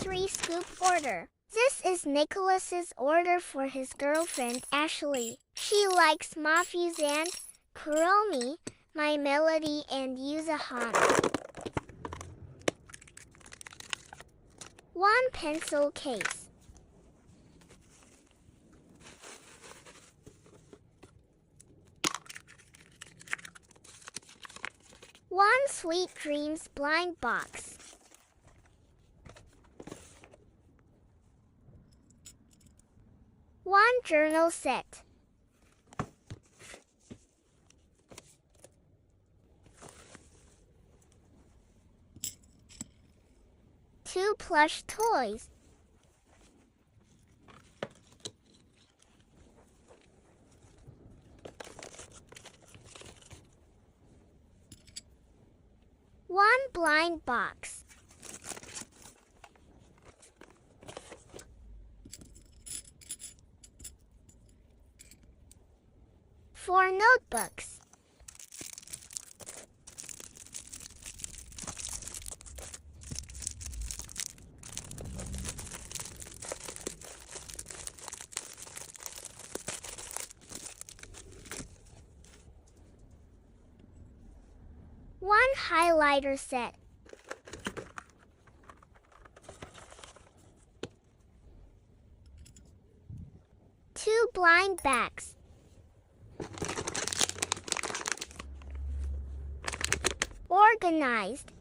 3-scoop order. This is Nicholas's order for his girlfriend Ashley. She likes Mafuzan, Kuromi, My Melody, and Yuzahan. 1 pencil case. 1 Sweet Dreams blind box. 1 journal set. 2 plush toys. 1 blind box. 4 notebooks. 1 highlighter set. 2 blind backs. 'Organized'.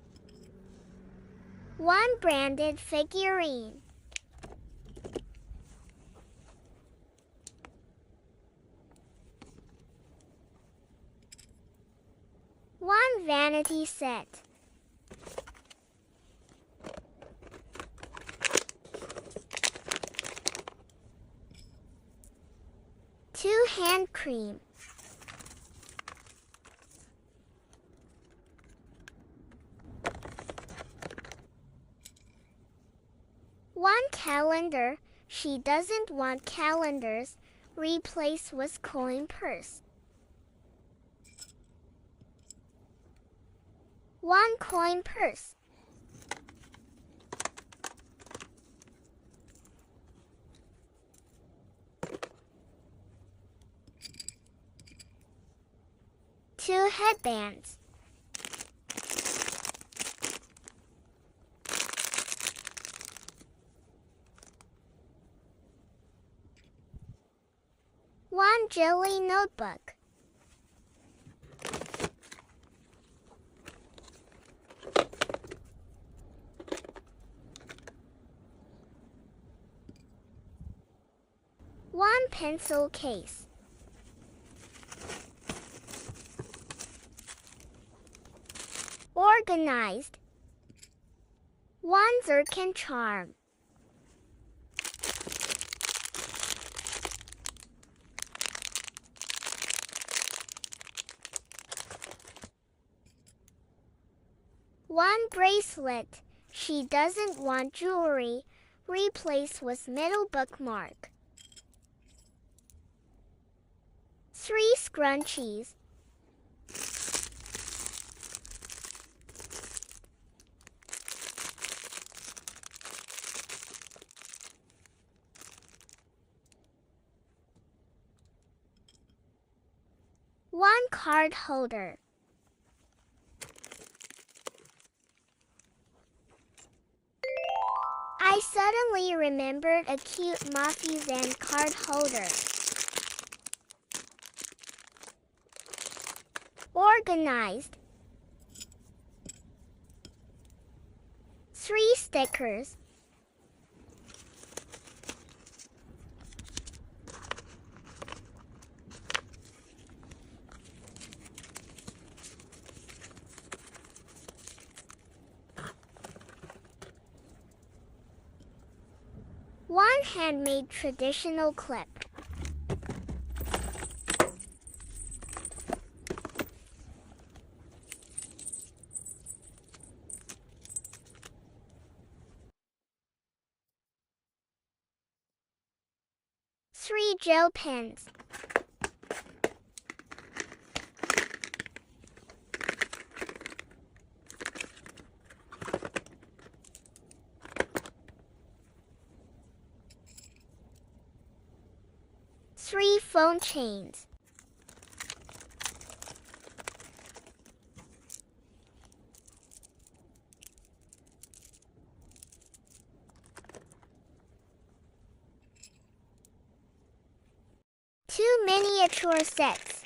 1 branded figurine. 1 vanity set. 2 hand cream. 1 calendar. She doesn't want calendars. Replace with coin purse. 1 coin purse. 2 headbands. 1 jelly notebook. 1 pencil case. 'Organized'. 1 zircon charm. 1 bracelet. She doesn't want jewelry. Replace with middle bookmark. 3 scrunchies. 1 card holder. 'I suddenly remembered a cute Mafuzan card holder. 'Organized'. 3 stickers. 1 handmade traditional clip. 3 gel pens. 3 phone chains. Two miniature sets.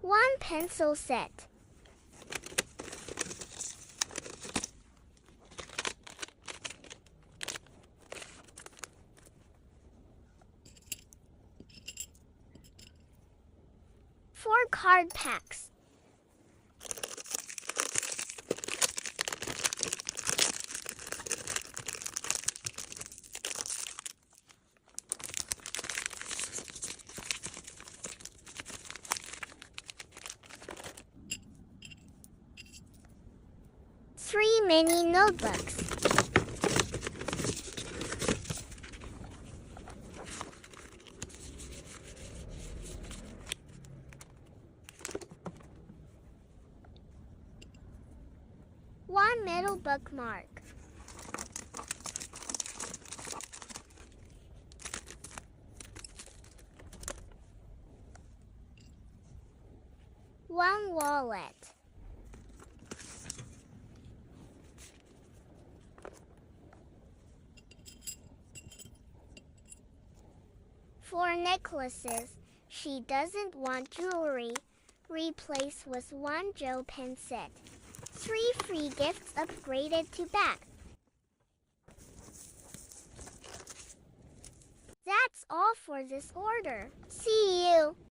One pencil set. Four card packs. Three mini notebooks. One metal bookmark. One wallet. For necklaces, she doesn't want jewelry. Replace with one Joe pen set. 3 free gifts upgraded to bag. That's all for this order. See you.